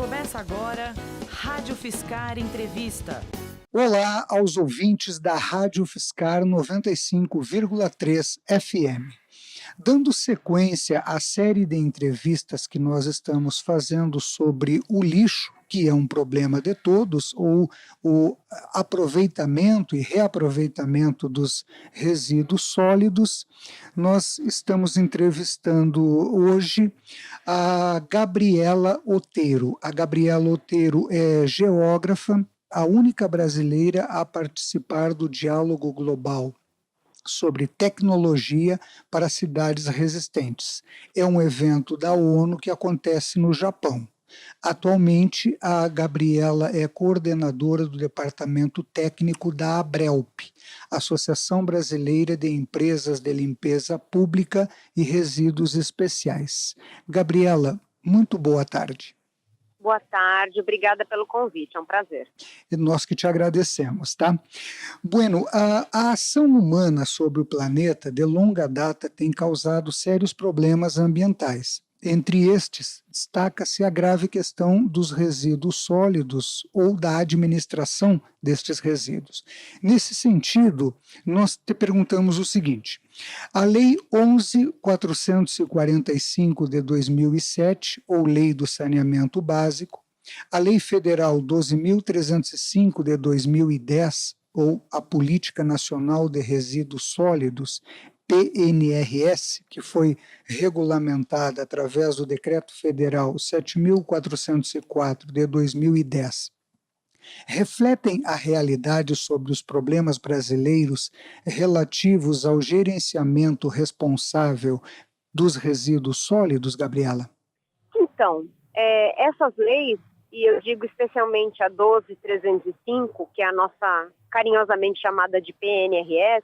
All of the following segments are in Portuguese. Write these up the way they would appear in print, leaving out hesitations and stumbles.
Começa agora Rádio Fiscar Entrevista. Olá aos ouvintes da Rádio Fiscar 95,3 FM. Dando sequência à série de entrevistas que nós estamos fazendo sobre o lixo, que é um problema de todos, ou o aproveitamento e reaproveitamento dos resíduos sólidos, nós estamos entrevistando hoje a Gabriela Otero. A Gabriela Otero é geógrafa, a única brasileira a participar do Diálogo Global sobre tecnologia para cidades resistentes. É um evento da ONU que acontece no Japão. Atualmente, a Gabriela é coordenadora do Departamento Técnico da ABRELP, Associação Brasileira de Empresas de Limpeza Pública e Resíduos Especiais. Gabriela, muito boa tarde. Boa tarde, obrigada pelo convite, é um prazer. E nós que te agradecemos, tá? Bueno, a ação humana sobre o planeta de longa data tem causado sérios problemas ambientais. Entre estes, destaca-se a grave questão dos resíduos sólidos ou da administração destes resíduos. Nesse sentido, nós te perguntamos o seguinte: a Lei 11.445 de 2007, ou Lei do Saneamento Básico, a Lei Federal 12.305 de 2010, ou a Política Nacional de Resíduos Sólidos, PNRS, que foi regulamentada através do Decreto Federal 7.404 de 2010, refletem a realidade sobre os problemas brasileiros relativos ao gerenciamento responsável dos resíduos sólidos, Gabriela? Então, essas leis, e eu digo especialmente a 12.305, que é a nossa carinhosamente chamada de PNRS,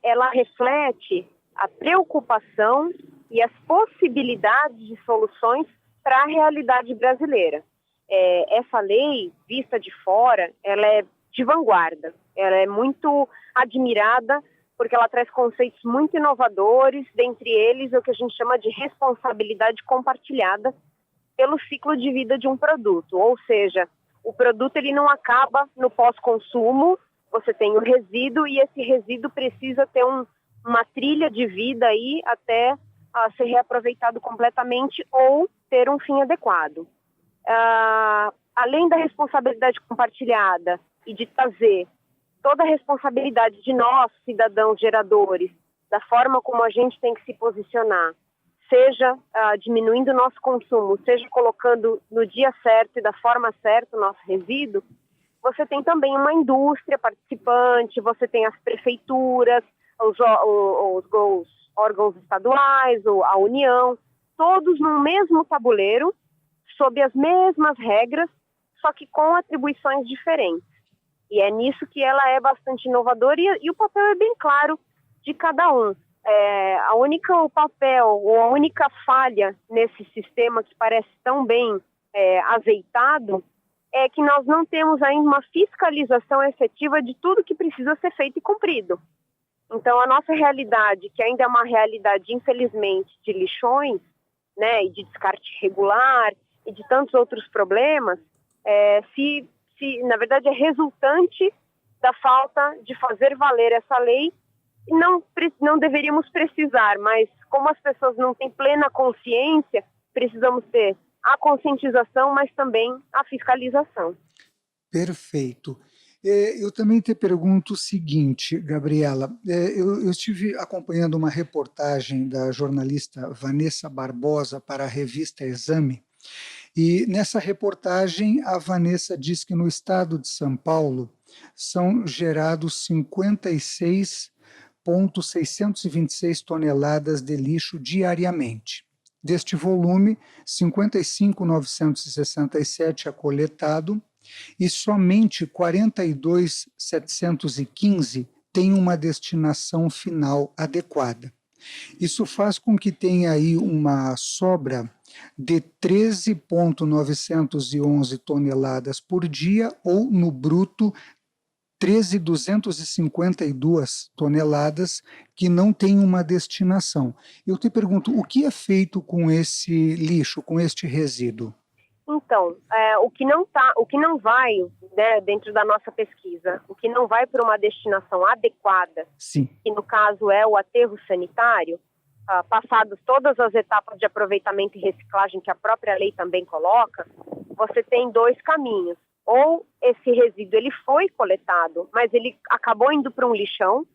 ela reflete a preocupação e as possibilidades de soluções para a realidade brasileira. Essa lei, vista de fora, ela é de vanguarda, ela é muito admirada porque ela traz conceitos muito inovadores, dentre eles o que a gente chama de responsabilidade compartilhada pelo ciclo de vida de um produto, ou seja, o produto ele não acaba no pós-consumo. Você tem o resíduo e esse resíduo precisa ter uma trilha de vida aí até ser reaproveitado completamente ou ter um fim adequado. Além da responsabilidade compartilhada e de trazer toda a responsabilidade de nós, cidadãos geradores, da forma como a gente tem que se posicionar, seja diminuindo o nosso consumo, seja colocando no dia certo e da forma certa o nosso resíduo, você tem também uma indústria participante, você tem as prefeituras, os órgãos estaduais, a União, todos no mesmo tabuleiro, sob as mesmas regras, só que com atribuições diferentes. E é nisso que ela é bastante inovadora e o papel é bem claro de cada um. O papel ou a única falha nesse sistema que parece tão bem azeitado é que nós não temos ainda uma fiscalização efetiva de tudo que precisa ser feito e cumprido. Então, a nossa realidade, que ainda é uma realidade, infelizmente, de lixões, né, e de descarte irregular, e de tantos outros problemas, na verdade, é resultante da falta de fazer valer essa lei, e não deveríamos precisar, mas como as pessoas não têm plena consciência, precisamos ter a conscientização, mas também a fiscalização. Perfeito. Eu também te pergunto o seguinte, Gabriela, eu estive acompanhando uma reportagem da jornalista Vanessa Barbosa para a revista Exame, e nessa reportagem a Vanessa diz que no estado de São Paulo são gerados 56,626 toneladas de lixo diariamente. Deste volume, 55.967 é coletado e somente 42.715 tem uma destinação final adequada. Isso faz com que tenha aí uma sobra de 13.911 toneladas por dia, ou no bruto 13.252 toneladas que não tem uma destinação. Eu te pergunto, o que é feito com esse lixo, com este resíduo? Então, o que não vai, né, dentro da nossa pesquisa, o que não vai para uma destinação adequada, Sim. que no caso é o aterro sanitário, passadas todas as etapas de aproveitamento e reciclagem que a própria lei também coloca, você tem dois caminhos. Ou esse resíduo ele foi coletado, mas ele acabou indo para um lixão,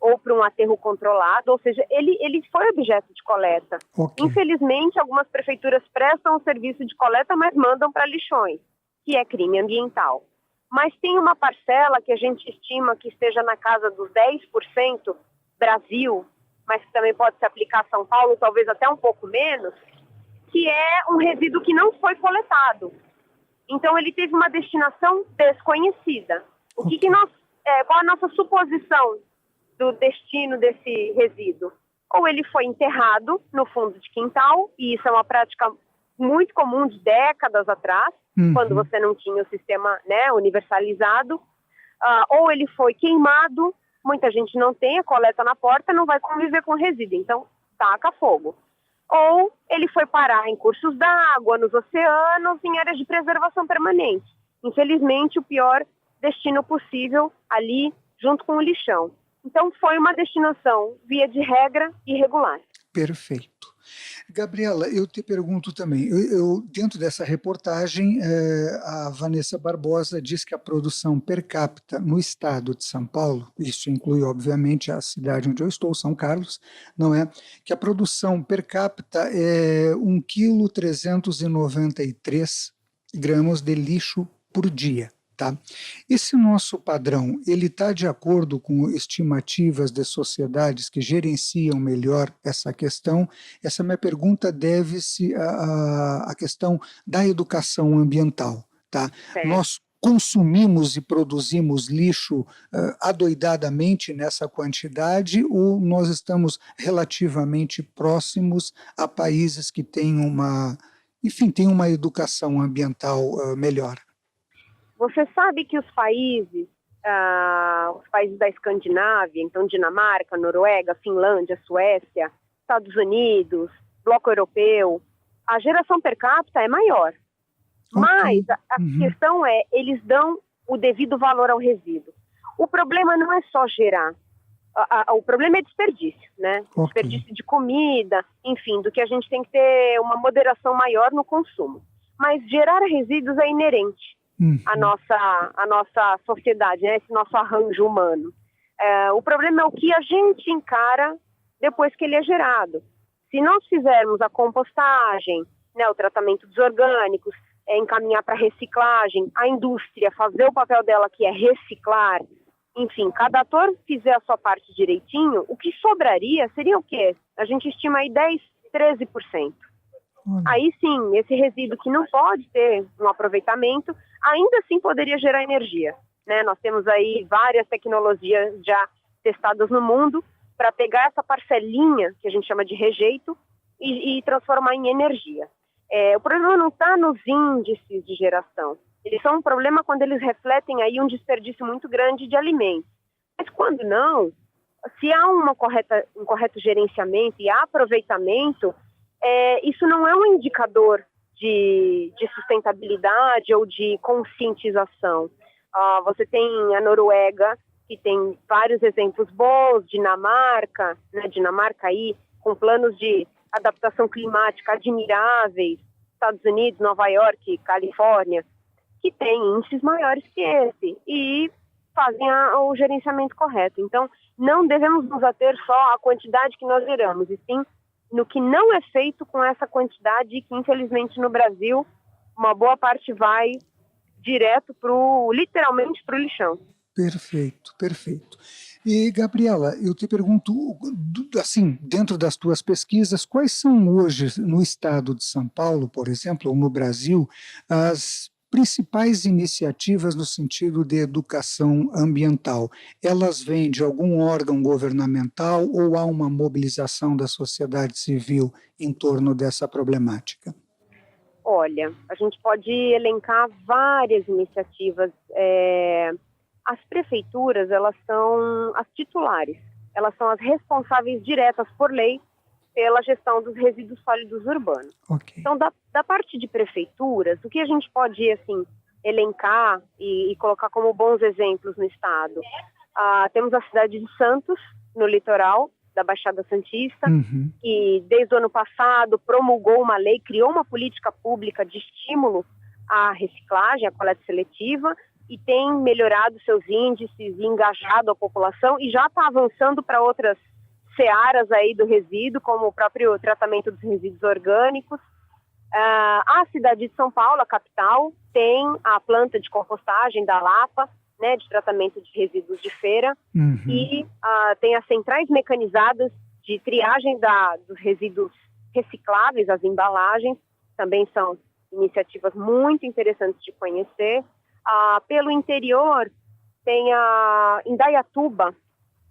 ou para um aterro controlado, ou seja, ele foi objeto de coleta. Okay. Infelizmente, algumas prefeituras prestam o serviço de coleta, mas mandam para lixões, que é crime ambiental. Mas tem uma parcela que a gente estima que esteja na casa dos 10% Brasil, mas que também pode se aplicar a São Paulo, talvez até um pouco menos, que é um resíduo que não foi coletado. Então, ele teve uma destinação desconhecida. Qual a nossa suposição do destino desse resíduo? Ou ele foi enterrado no fundo de quintal, e isso é uma prática muito comum de décadas atrás, quando você não tinha o sistema, né, universalizado, ou ele foi queimado, muita gente não tem a coleta na porta, não vai conviver com resíduo, então taca fogo. Ou ele foi parar em cursos d'água, nos oceanos, em áreas de preservação permanente. Infelizmente, o pior destino possível ali, junto com o lixão. Então, foi uma destinação, via de regra, irregular. Perfeito. Gabriela, eu te pergunto também, dentro dessa reportagem, a Vanessa Barbosa diz que a produção per capita no estado de São Paulo, isso inclui, obviamente, a cidade onde eu estou, São Carlos, não é? Que a produção per capita é 1,393 kg de lixo por dia. Tá? Esse nosso padrão, ele está de acordo com estimativas de sociedades que gerenciam melhor essa questão? Essa minha pergunta deve-se à questão da educação ambiental. Tá? Nós consumimos e produzimos lixo adoidadamente nessa quantidade, ou nós estamos relativamente próximos a países que têm uma educação ambiental melhor? Você sabe que os países da Escandinávia, então Dinamarca, Noruega, Finlândia, Suécia, Estados Unidos, Bloco Europeu, a geração per capita é maior. Okay. Mas a questão é, eles dão o devido valor ao resíduo. O problema não é só gerar, o problema é desperdício, né? Okay. Desperdício de comida, enfim, do que a gente tem que ter uma moderação maior no consumo. Mas gerar resíduos é inerente a nossa sociedade, né? Esse nosso arranjo humano. O problema é o que a gente encara depois que ele é gerado. Se nós fizermos a compostagem, né, o tratamento dos orgânicos, encaminhar para reciclagem, a indústria fazer o papel dela, que é reciclar, enfim, cada ator fizer a sua parte direitinho, o que sobraria seria o quê? A gente estima aí 10, 13%. Aí sim, esse resíduo que não pode ter um aproveitamento, ainda assim poderia gerar energia, né? Nós temos aí várias tecnologias já testadas no mundo para pegar essa parcelinha, que a gente chama de rejeito, e transformar em energia. O problema não está nos índices de geração. Eles são um problema quando eles refletem aí um desperdício muito grande de alimentos. Mas quando não, se há um correto gerenciamento e aproveitamento, isso não é um indicador de sustentabilidade ou de conscientização. Você tem a Noruega, que tem vários exemplos bons, Dinamarca, né, Dinamarca aí, com planos de adaptação climática admiráveis, Estados Unidos, Nova York, Califórnia, que tem índices maiores que esse e fazem o gerenciamento correto. Então, não devemos nos ater só à quantidade que nós geramos, e sim no que não é feito com essa quantidade, que infelizmente no Brasil uma boa parte vai direto literalmente para o lixão. Perfeito, perfeito. E, Gabriela, eu te pergunto, assim, dentro das tuas pesquisas, quais são hoje, no estado de São Paulo, por exemplo, ou no Brasil, as principais iniciativas no sentido de educação ambiental? Elas vêm de algum órgão governamental ou há uma mobilização da sociedade civil em torno dessa problemática? Olha, a gente pode elencar várias iniciativas. As prefeituras, elas são as titulares, elas são as responsáveis diretas por lei pela gestão dos resíduos sólidos urbanos. Okay. Então, da parte de prefeituras, o que a gente pode assim, elencar e colocar como bons exemplos no estado? Temos a cidade de Santos, no litoral da Baixada Santista, que desde o ano passado promulgou uma lei, criou uma política pública de estímulo à reciclagem, à coleta seletiva, e tem melhorado seus índices e engajado a população, e já está avançando para outras searas aí do resíduo, como o próprio tratamento dos resíduos orgânicos. A cidade de São Paulo, a capital, tem a planta de compostagem da Lapa, né, de tratamento de resíduos de feira, e tem as centrais mecanizadas de triagem dos resíduos recicláveis, as embalagens, também são iniciativas muito interessantes de conhecer. Pelo interior, tem Indaiatuba,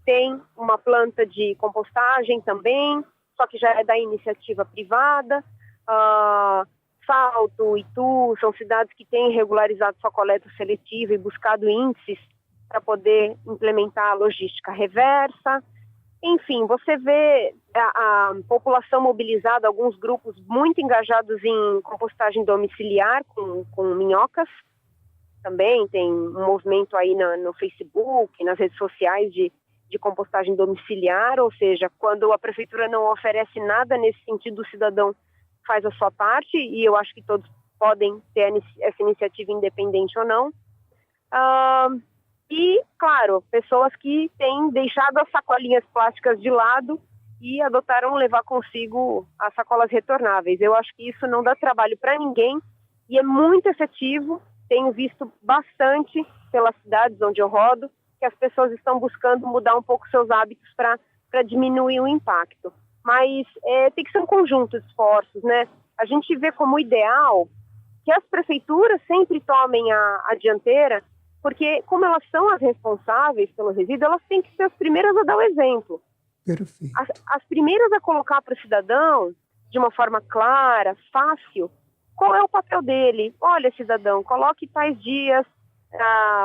tem uma planta de compostagem também, só que já é da iniciativa privada. Salto, Itu, são cidades que têm regularizado sua coleta seletiva e buscado índices para poder implementar a logística reversa. Enfim, você vê a população mobilizada, alguns grupos muito engajados em compostagem domiciliar com minhocas. Também tem um movimento aí no Facebook, nas redes sociais de compostagem domiciliar, ou seja, quando a prefeitura não oferece nada nesse sentido, o cidadão faz a sua parte, e eu acho que todos podem ter essa iniciativa independente ou não. E, claro, pessoas que têm deixado as sacolinhas plásticas de lado e adotaram levar consigo as sacolas retornáveis. Eu acho que isso não dá trabalho para ninguém e é muito efetivo. Tenho visto bastante pelas cidades onde eu rodo que as pessoas estão buscando mudar um pouco seus hábitos para diminuir o impacto. Mas tem que ser um conjunto de esforços, né? A gente vê como ideal que as prefeituras sempre tomem a dianteira, porque como elas são as responsáveis pelo resíduo, elas têm que ser as primeiras a dar o exemplo. Perfeito. As primeiras a colocar para o cidadão, de uma forma clara, fácil, qual é o papel dele. Olha, cidadão, coloque tais dias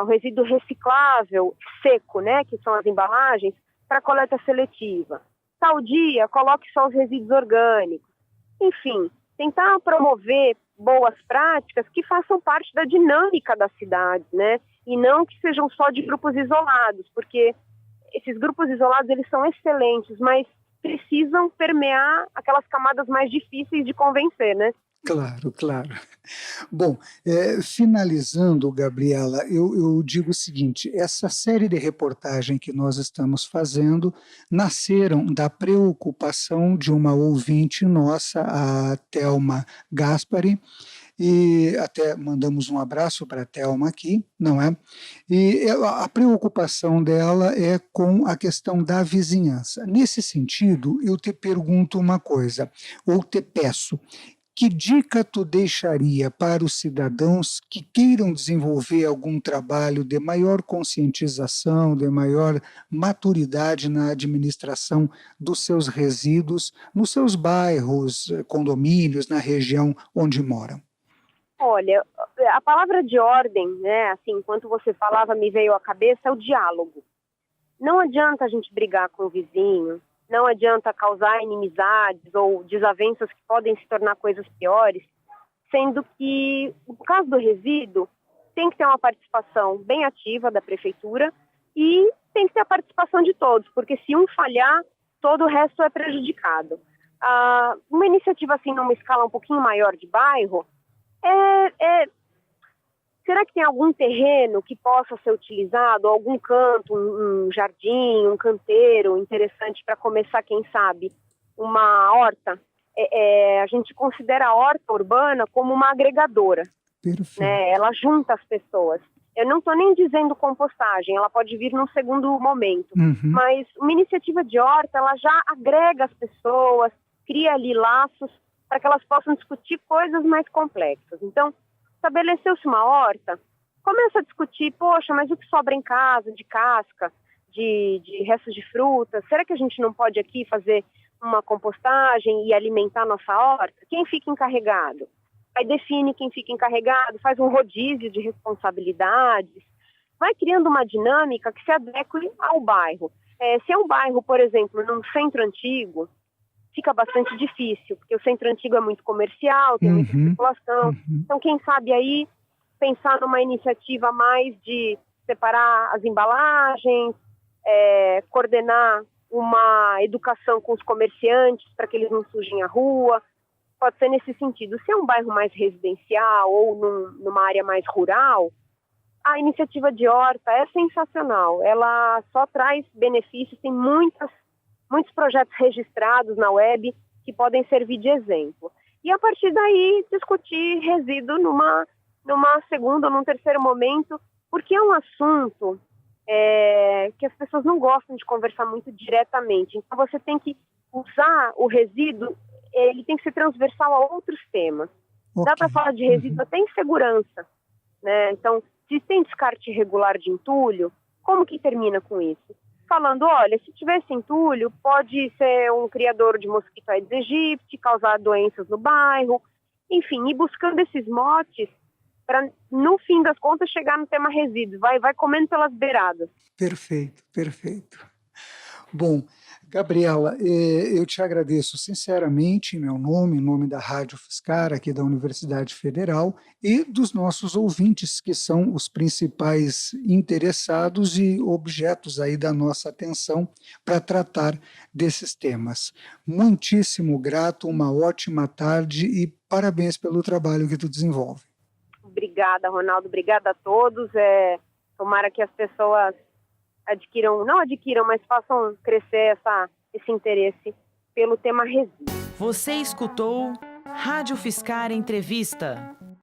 o resíduo reciclável, seco, né, que são as embalagens, para coleta seletiva. Tal dia, coloque só os resíduos orgânicos. Enfim, tentar promover boas práticas que façam parte da dinâmica da cidade, né? E não que sejam só de grupos isolados, porque esses grupos isolados, eles são excelentes, mas precisam permear aquelas camadas mais difíceis de convencer, né? Claro, claro. Bom, finalizando, Gabriela, eu digo o seguinte: essa série de reportagem que nós estamos fazendo nasceram da preocupação de uma ouvinte nossa, a Thelma Gaspari, e até mandamos um abraço para a Thelma aqui, não é? E a preocupação dela é com a questão da vizinhança. Nesse sentido, eu te pergunto uma coisa, ou te peço: que dica tu deixaria para os cidadãos que queiram desenvolver algum trabalho de maior conscientização, de maior maturidade na administração dos seus resíduos, nos seus bairros, condomínios, na região onde moram? Olha, a palavra de ordem, né, assim, enquanto você falava, me veio à cabeça, é o diálogo. Não adianta a gente brigar com o vizinho, não adianta causar inimizades ou desavenças que podem se tornar coisas piores, sendo que, no caso do resíduo, tem que ter uma participação bem ativa da prefeitura e tem que ter a participação de todos, porque se um falhar, todo o resto é prejudicado. Uma iniciativa assim, numa escala um pouquinho maior de bairro, será que tem algum terreno que possa ser utilizado, algum canto, um jardim, um canteiro interessante para começar, quem sabe, uma horta? A gente considera a horta urbana como uma agregadora. Perfeito. Né? Ela junta as pessoas. Eu não estou nem dizendo compostagem, ela pode vir num segundo momento, mas uma iniciativa de horta, ela já agrega as pessoas, cria ali laços para que elas possam discutir coisas mais complexas. Então, estabeleceu-se uma horta, começa a discutir, poxa, mas o que sobra em casa, de casca, de restos de frutas, será que a gente não pode aqui fazer uma compostagem e alimentar nossa horta? Quem fica encarregado? Aí define quem fica encarregado, faz um rodízio de responsabilidades, vai criando uma dinâmica que se adeque ao bairro. Se é um bairro, por exemplo, num centro antigo, fica bastante difícil, porque o centro antigo é muito comercial, tem muita circulação. Então, quem sabe aí pensar numa iniciativa mais de separar as embalagens, coordenar uma educação com os comerciantes para que eles não sujem a rua. Pode ser nesse sentido. Se é um bairro mais residencial ou numa área mais rural, a iniciativa de horta é sensacional. Ela só traz benefícios, tem muitos projetos registrados na web que podem servir de exemplo. E a partir daí discutir resíduo numa segunda ou num terceiro momento, porque é um assunto que as pessoas não gostam de conversar muito diretamente. Então você tem que usar o resíduo, ele tem que ser transversal a outros temas. Okay. Dá para falar de resíduo até em segurança, né? Então, se tem descarte irregular de entulho, como que termina com isso? Falando, olha, se tivesse entulho, pode ser um criador de mosquito Aedes aegypti, causar doenças no bairro, enfim, ir buscando esses motes para, no fim das contas, chegar no tema resíduo. Vai comendo pelas beiradas. Perfeito, perfeito. Bom, Gabriela, eu te agradeço sinceramente em meu nome, em nome da Rádio Fiscar, aqui da Universidade Federal, e dos nossos ouvintes, que são os principais interessados e objetos aí da nossa atenção para tratar desses temas. Muitíssimo grato, uma ótima tarde e parabéns pelo trabalho que tu desenvolve. Obrigada, Ronaldo. Obrigada a todos. Tomara que as pessoas não adquiram, mas façam crescer esse interesse pelo tema resíduo. Você escutou Rádio Fiscar Entrevista.